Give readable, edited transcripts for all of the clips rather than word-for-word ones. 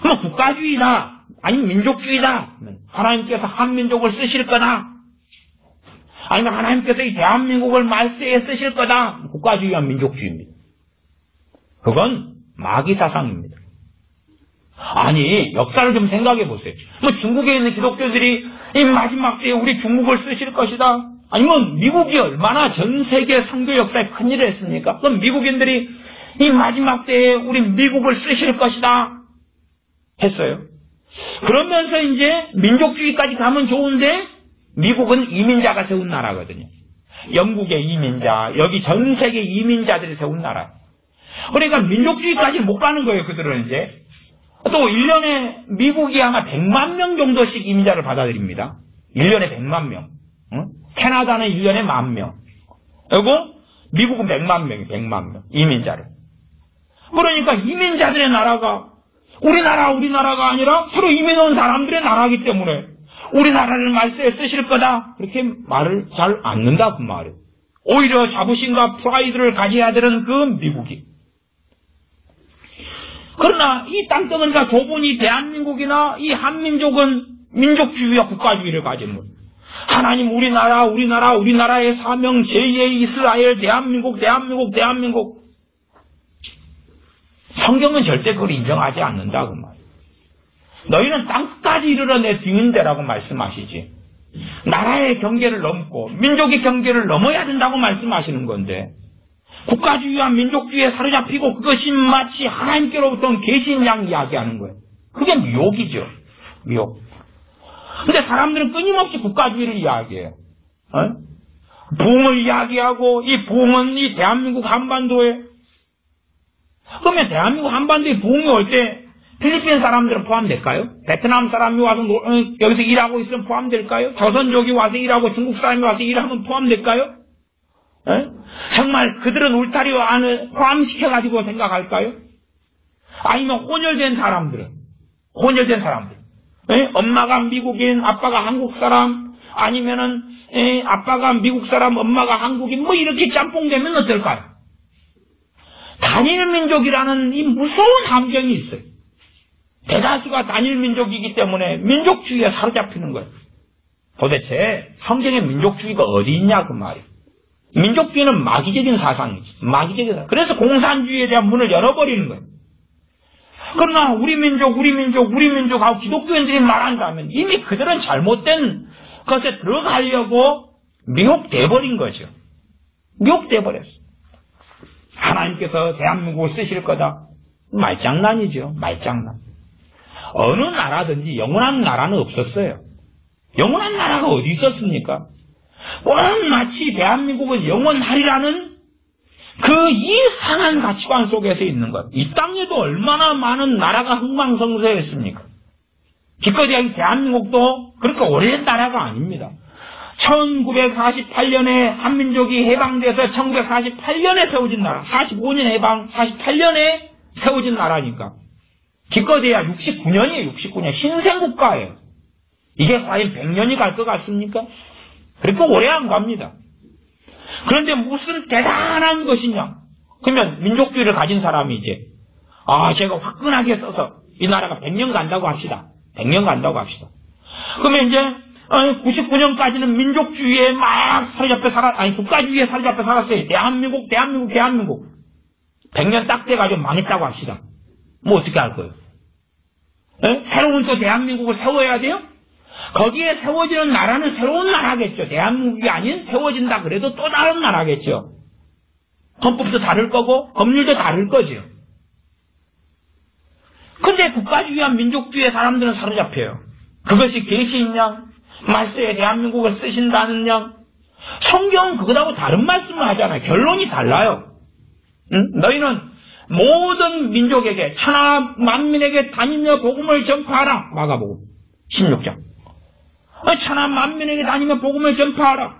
뭐 국가주의다, 아니면 민족주의다, 하나님께서 한민족을 쓰실 거다, 아니면 하나님께서 이 대한민국을 말세에 쓰실 거다, 국가주의와 민족주의입니다. 그건 마귀 사상입니다. 아니, 역사를 좀 생각해 보세요. 뭐 중국에 있는 기독교들이 이 마지막 때에 우리 중국을 쓰실 것이다, 아니면 미국이 얼마나 전 세계 선교 역사에 큰일을 했습니까? 그럼 미국인들이 이 마지막 때에 우리 미국을 쓰실 것이다 했어요. 그러면서 이제 민족주의까지 가면 좋은데 미국은 이민자가 세운 나라거든요. 영국의 이민자, 여기 전 세계 이민자들이 세운 나라. 그러니까 민족주의까지 못 가는 거예요. 그들은 이제 또 1년에 미국이 아마 100만 명 정도씩 이민자를 받아들입니다. 1년에 100만 명. 캐나다는 1년에 10,000명. 그리고 미국은 100만 명이에요. 100만 명. 이민자를. 그러니까 이민자들의 나라가 우리나라가 아니라 서로 이민 온 사람들의 나라이기 때문에 우리나라를 말세에 쓰실 거다. 그렇게 말을 잘 않는다. 그 말이에요. 오히려 자부심과 프라이드를 가져야 되는 그 미국이. 그러나 이 땅덩어리가 좁은 이 대한민국이나 이 한민족은 민족주의와 국가주의를 가진 거예요. 하나님 우리나라의 사명 제2의 이스라엘 대한민국. 성경은 절대 그걸 인정하지 않는다 그 말이에요. 너희는 땅끝까지 이르러 내 뒤인대라고 말씀하시지. 나라의 경계를 넘고 민족의 경계를 넘어야 된다고 말씀하시는 건데 국가주의와 민족주의에 사로잡히고 그것이 마치 하나님께로부터 계신 양 이야기하는 거예요. 그게 미혹이죠. 미혹. 근데 사람들은 끊임없이 국가주의를 이야기해요. 부흥을 이야기하고 이 부흥은 이 대한민국 한반도에, 그러면 대한민국 한반도에 부흥이 올 때 필리핀 사람들은 포함될까요? 베트남 사람이 와서 여기서 일하고 있으면 포함될까요? 조선족이 와서 일하고 중국 사람이 와서 일하면 포함될까요? 정말 그들은 울타리 안을 포함시켜가지고 생각할까요? 아니면 혼혈된 사람들, 엄마가 미국인, 아빠가 한국 사람, 아니면은 아빠가 미국 사람, 엄마가 한국인, 뭐 이렇게 짬뽕되면 어떨까요? 단일 민족이라는 이 무서운 함정이 있어요. 대다수가 단일 민족이기 때문에 민족주의에 사로잡히는 거예요. 도대체 성경에 민족주의가 어디 있냐 그 말이에요. 민족주의는 마귀적인 사상이지. 그래서 공산주의에 대한 문을 열어버리는 거예요. 그러나 우리 민족하고 기독교인들이 말한다면 이미 그들은 잘못된 것에 들어가려고 미혹돼버린 거죠. 미혹돼버렸어. 하나님께서 대한민국을 쓰실 거다. 말장난이죠. 말장난. 어느 나라든지 영원한 나라는 없었어요. 영원한 나라가 어디 있었습니까? 꼭 마치 대한민국은 영원하리라는 그 이상한 가치관 속에서 있는 것. 이 땅에도 얼마나 많은 나라가 흥망성쇠했습니까? 기껏해야 대한민국도 그렇게 오래된 나라가 아닙니다. 1948년에 한민족이 해방돼서 1948년에 세워진 나라, 45년 해방, 48년에 세워진 나라니까. 기껏해야 69년이에요. 69년. 신생국가예요. 이게 과연 100년이 갈 것 같습니까? 그렇게 오래 안 갑니다. 그런데 무슨 대단한 것이냐? 그러면 민족주의를 가진 사람이 이제 제가 화끈하게 써서 이 나라가 100년 간다고 합시다. 100년 간다고 합시다. 그러면 이제 99년까지는 민족주의에 막 사로잡혀 국가주의에 사로잡혀 살았어요. 대한민국. 100년 딱 돼가지고 망했다고 합시다. 뭐 어떻게 할 거예요? 새로운 또 대한민국을 세워야 돼요? 거기에 세워지는 나라는 새로운 나라겠죠. 대한민국이 아닌 세워진다 그래도 또 다른 나라겠죠. 헌법도 다를 거고 법률도 다를 거죠. 근데 국가주의와 민족주의의 사람들은 사로잡혀요. 그것이 계시인 양, 말세에 대한민국을 쓰신다는 양. 성경은 그거하고 다른 말씀을 하잖아요. 결론이 달라요. 너희는 모든 민족에게 천하 만민에게 다니며 복음을 전파하라. 마가복음 16장. 천하 만민에게 다니며 복음을 전파하라.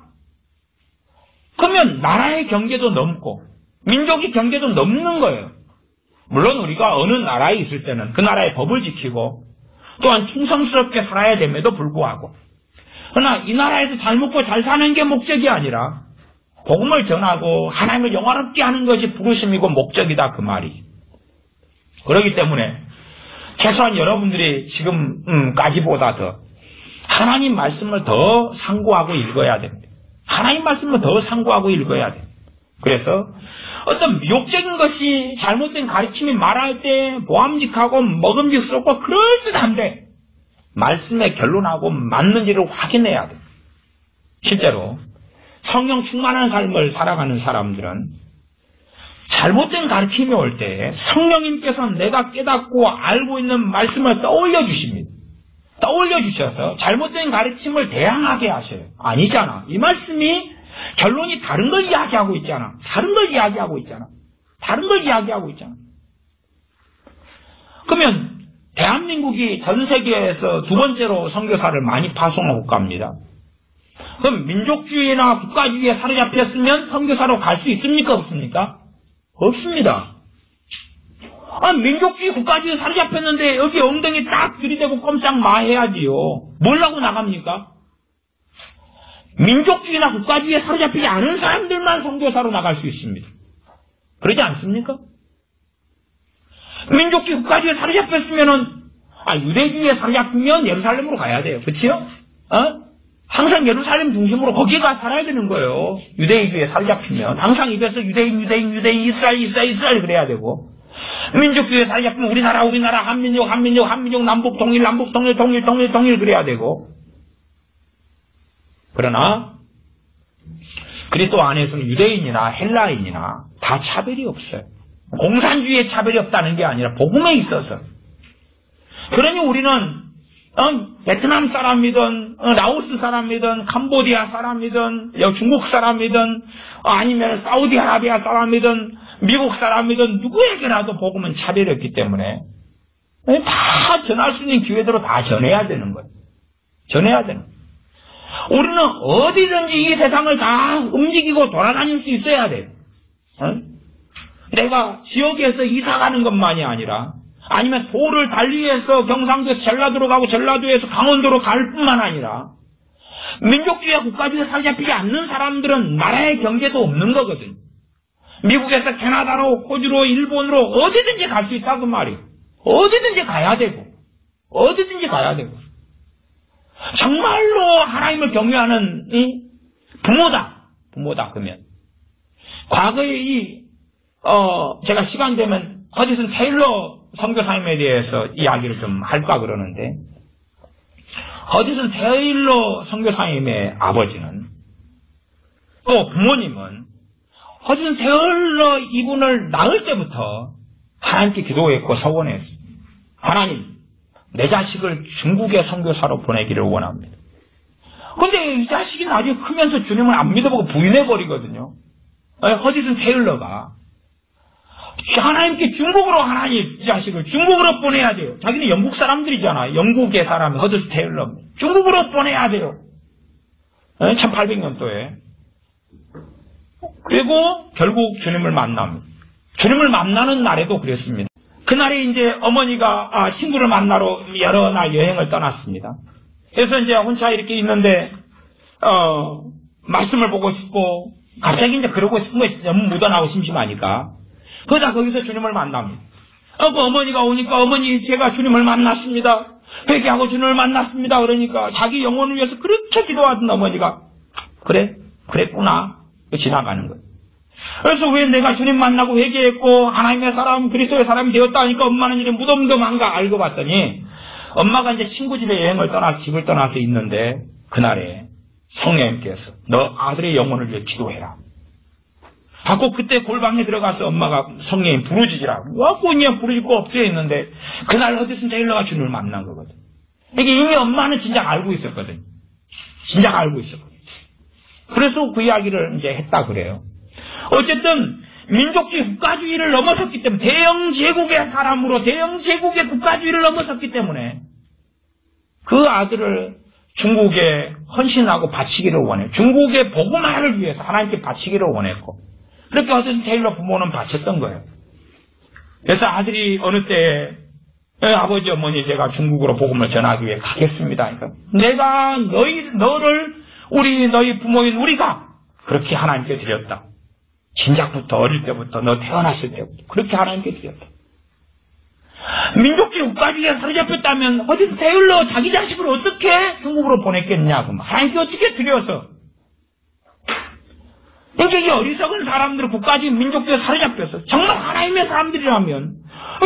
그러면 나라의 경계도 넘고 민족의 경계도 넘는 거예요. 물론 우리가 어느 나라에 있을 때는 그 나라의 법을 지키고 또한 충성스럽게 살아야 됨에도 불구하고, 그러나 이 나라에서 잘 먹고 잘 사는 게 목적이 아니라 복음을 전하고 하나님을 영화롭게 하는 것이 부르심이고 목적이다 그 말이. 그렇기 때문에 최소한 여러분들이 지금까지보다 더 하나님 말씀을 더 상고하고 읽어야 됩니다. 하나님 말씀을 더 상고하고 읽어야 돼요. 그래서 어떤 미혹적인 것이 잘못된 가르침이 말할 때 보암직하고 먹음직스럽고 그럴듯한데 말씀의 결론하고 맞는지를 확인해야 돼요. 실제로 성령 충만한 삶을 살아가는 사람들은 잘못된 가르침이 올 때 성령님께서 내가 깨닫고 알고 있는 말씀을 떠올려 주십니다. 떠올려 주셔서 잘못된 가르침을 대항하게 하셔요. 아니잖아. 이 말씀이 결론이 다른 걸 이야기하고 있잖아. 다른 걸 이야기하고 있잖아. 다른 걸 이야기하고 있잖아. 그러면 대한민국이 전 세계에서 두 번째로 선교사를 많이 파송하고 갑니다. 그럼 민족주의나 국가주의에 사로잡혔으면 선교사로 갈 수 있습니까? 없습니까? 없습니다. 민족주의, 국가주의에 사로잡혔는데 여기 엉덩이 딱 들이대고 꼼짝 마해야지요. 뭘 하고 나갑니까? 민족주의나 국가주의에 사로잡히지 않은 사람들만 선교사로 나갈 수 있습니다. 그러지 않습니까? 민족주의, 국가주의에 사로잡혔으면은 유대주의에 사로잡히면 예루살렘으로 가야 돼요. 그치요? 항상 예루살렘 중심으로 거기가 살아야 되는 거예요. 유대주의에 사로잡히면 항상 입에서 유대인, 이스라엘 그래야 되고, 민족주의에 사로잡히면 우리나라, 한민족, 남북 통일 그래야 되고. 그러나 그리스도 안에서는 유대인이나 헬라인이나 다 차별이 없어요. 공산주의에 차별이 없다는 게 아니라 복음에 있어서. 그러니 우리는 베트남 사람이든 라오스 사람이든 캄보디아 사람이든 중국 사람이든 아니면 사우디아라비아 사람이든 미국 사람이든 누구에게라도 복음은 차별이 없기 때문에 다 전할 수 있는 기회대로 다 전해야 되는 거예요. 전해야 되는 거예요. 우리는 어디든지 이 세상을 다 움직이고 돌아다닐 수 있어야 돼요. 내가 지역에서 이사 가는 것만이 아니라 아니면 도를 달리해서 경상도에서 전라도로 가고 전라도에서 강원도로 갈 뿐만 아니라 민족주의와 국가주의에 사로잡히지 않는 사람들은 나라의 경계도 없는 거거든. 미국에서 캐나다로 호주로 일본으로 어디든지 갈 수 있다고 말이에요. 어디든지 가야 되고 정말로 하나님을 경외하는 부모다 그러면 과거에 제가 시간 되면 허디슨 테일러 선교사님에 대해서 이야기를 좀 할까 그러는데, 허디슨 테일러 선교사님의 아버지는 또 부모님은 허디슨 테일러 이분을 낳을 때부터 하나님께 기도했고 서원했어요. 하나님, 내 자식을 중국의 선교사로 보내기를 원합니다. 근데 이 자식이 나중에 크면서 주님을 안 믿어보고 부인해버리거든요. 허디슨 테일러가 하나님께 중국으로 하나님 이 자식을 중국으로 보내야 돼요. 자기는 영국 사람들이잖아. 영국의 사람이 허디슨 테일러. 중국으로 보내야 돼요. 1800년도에. 그리고 결국 주님을 만납니다. 주님을 만나는 날에도 그랬습니다. 그날에 이제 어머니가 친구를 만나러 여러 날 여행을 떠났습니다. 그래서 이제 혼자 이렇게 있는데 말씀을 보고 싶고 갑자기 이제 그러고 싶은 것이 너무 묻어나고 심심하니까 그러다 거기서 주님을 만납니다. 그 어머니가 오니까 어머니 제가 주님을 만났습니다. 회개하고 주님을 만났습니다. 그러니까 자기 영혼을 위해서 그렇게 기도하던 어머니가 그랬구나 지나가는 거예요. 그래서 왜 내가 주님 만나고 회개했고 하나님의 사람 그리스도의 사람이 되었다 하니까 엄마는 이제 무덤덤한가 알고 봤더니 엄마가 이제 친구 집에 여행을 떠나서 집을 떠나서 있는데 그날에 성령님께서 너 아들의 영혼을 위해 기도해라 하고 그때 골방에 들어가서 엄마가 성령님 부르짖으라고 그냥 부르짖고 엎드려 있는데 그날 허디슨 테일러가 주님을 만난 거거든. 이게 이미 엄마는 진작 알고 있었거든. 진작 알고 있었거든. 그래서 그 이야기를 이제 했다 그래요. 어쨌든 민족주의 국가주의를 넘어섰기 때문에 대영 제국의 사람으로 대영 제국의 국가주의를 넘어섰기 때문에 그 아들을 중국에 헌신하고 바치기를 원해. 중국의 복음화를 위해서 하나님께 바치기를 원했고 그렇게 허디슨 테일러 부모는 바쳤던 거예요. 그래서 아들이 어느 때에 아버지 어머니 제가 중국으로 복음을 전하기 위해 가겠습니다. 그러니까 내가 너희 부모인 우리가 그렇게 하나님께 드렸다. 진작부터 어릴 때부터 너 태어났을 때부터 그렇게 하나님께 드렸다. 민족주의 국가주의에 사로잡혔다면 어디서 게을러 자기 자식을 어떻게 중국으로 보냈겠냐고. 하나님께 어떻게 들여서. 이렇게 이 어리석은 사람들은 국가주의 민족주의에 사로잡혀서 정말 하나님의 사람들이라면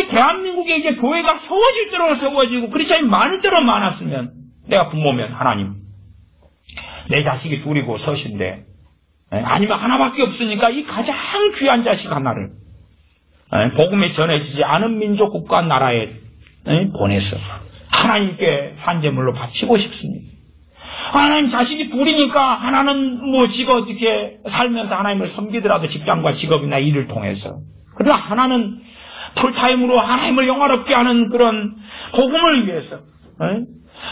대한민국에 이제 교회가 세워질 대로 세워지고 크리스찬이 많을 대로 많았으면 내가 부모면 하나님 내 자식이 둘이고 셋인데 아니면 하나밖에 없으니까 이 가장 귀한 자식 하나를 복음이 전해지지 않은 민족 국가 나라에 보내서 하나님께 산제물로 바치고 싶습니다. 하나님 자식이 둘이니까 하나는 뭐 지가 어떻게 살면서 하나님을 섬기더라도 직장과 직업이나 일을 통해서, 그러나 하나는 풀타임으로 하나님을 영화롭게 하는 그런 복음을 위해서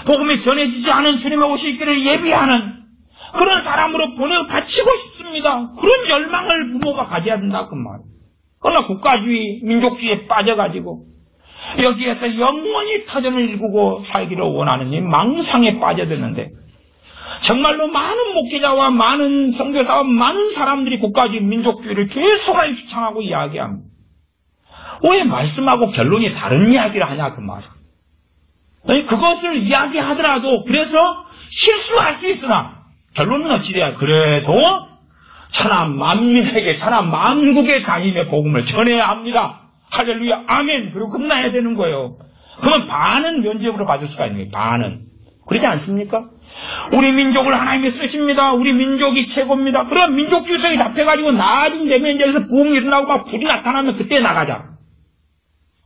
복음이 전해지지 않은 주님의 오실 길을 예비하는 그런 사람으로 바치고 싶습니다. 그런 열망을 부모가 가져야 된다 그 말이에요. 그러나 국가주의, 민족주의에 빠져가지고 여기에서 영원히 터전을 일구고 살기를 원하는 이 망상에 빠져드는데 정말로 많은 목회자와 많은 선교사와 많은 사람들이 국가주의, 민족주의를 계속하게 주창하고 이야기합니다. 왜 말씀하고 결론이 다른 이야기를 하냐 그 말이에요. 그것을 이야기하더라도 그래서 실수할 수 있으나 결론은 어찌돼야 그래도 천하 만민에게 천하 만국의 다님의 복음을 전해야 합니다. 할렐루야 아멘. 그리고 끝나야 되는 거예요. 그러면 반은 면죄부로 받을 수가 있는 거예요. 반은. 그러지 않습니까? 우리 민족을 하나님이 쓰십니다. 우리 민족이 최고입니다. 그럼 민족주의성이 잡혀가지고 나중 되면 여기서 부흥이 일어나고 막 불이 나타나면 그때 나가자.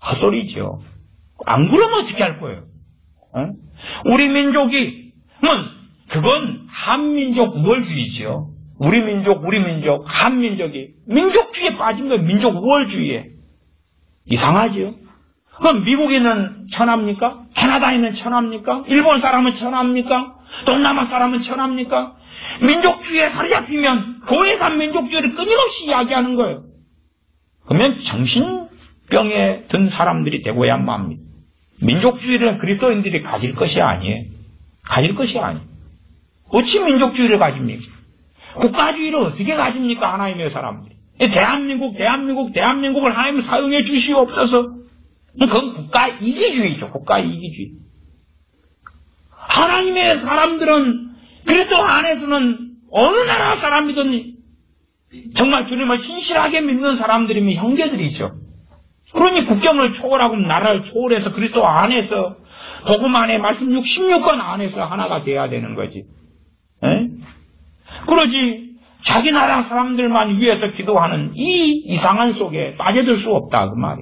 헛소리죠. 안 그러면 어떻게 할 거예요? 우리 민족이 그건 한민족 우월주의죠. 우리 민족, 한민족이 민족주의에 빠진 거예요. 민족 우월주의에. 이상하죠. 그럼 미국인은 천합니까? 캐나다인은 천합니까? 일본 사람은 천합니까? 동남아 사람은 천합니까? 민족주의에 사로잡히면 교회가 민족주의를 끊임없이 이야기하는 거예요. 그러면 정신병에 든 사람들이 되고야만 합니다. 민족주의를 그리스도인들이 가질 것이 아니에요. 가질 것이 아니에요. 어찌 민족주의를 가집니까? 국가주의를 어떻게 가집니까? 하나님의 사람들이. 대한민국을 하나님 사용해 주시옵소서. 그건 국가이기주의죠. 국가이기주의. 하나님의 사람들은 그리스도 안에서는 어느 나라 사람이든 정말 주님을 신실하게 믿는 사람들이면 형제들이죠. 그러니 국경을 초월하고 나라를 초월해서 그리스도 안에서 복음 안에 말씀 66권 안에서 하나가 돼야 되는 거지. 그러지 자기 나라 사람들만 위해서 기도하는 이 이상한 속에 빠져들 수 없다 그 말이에요.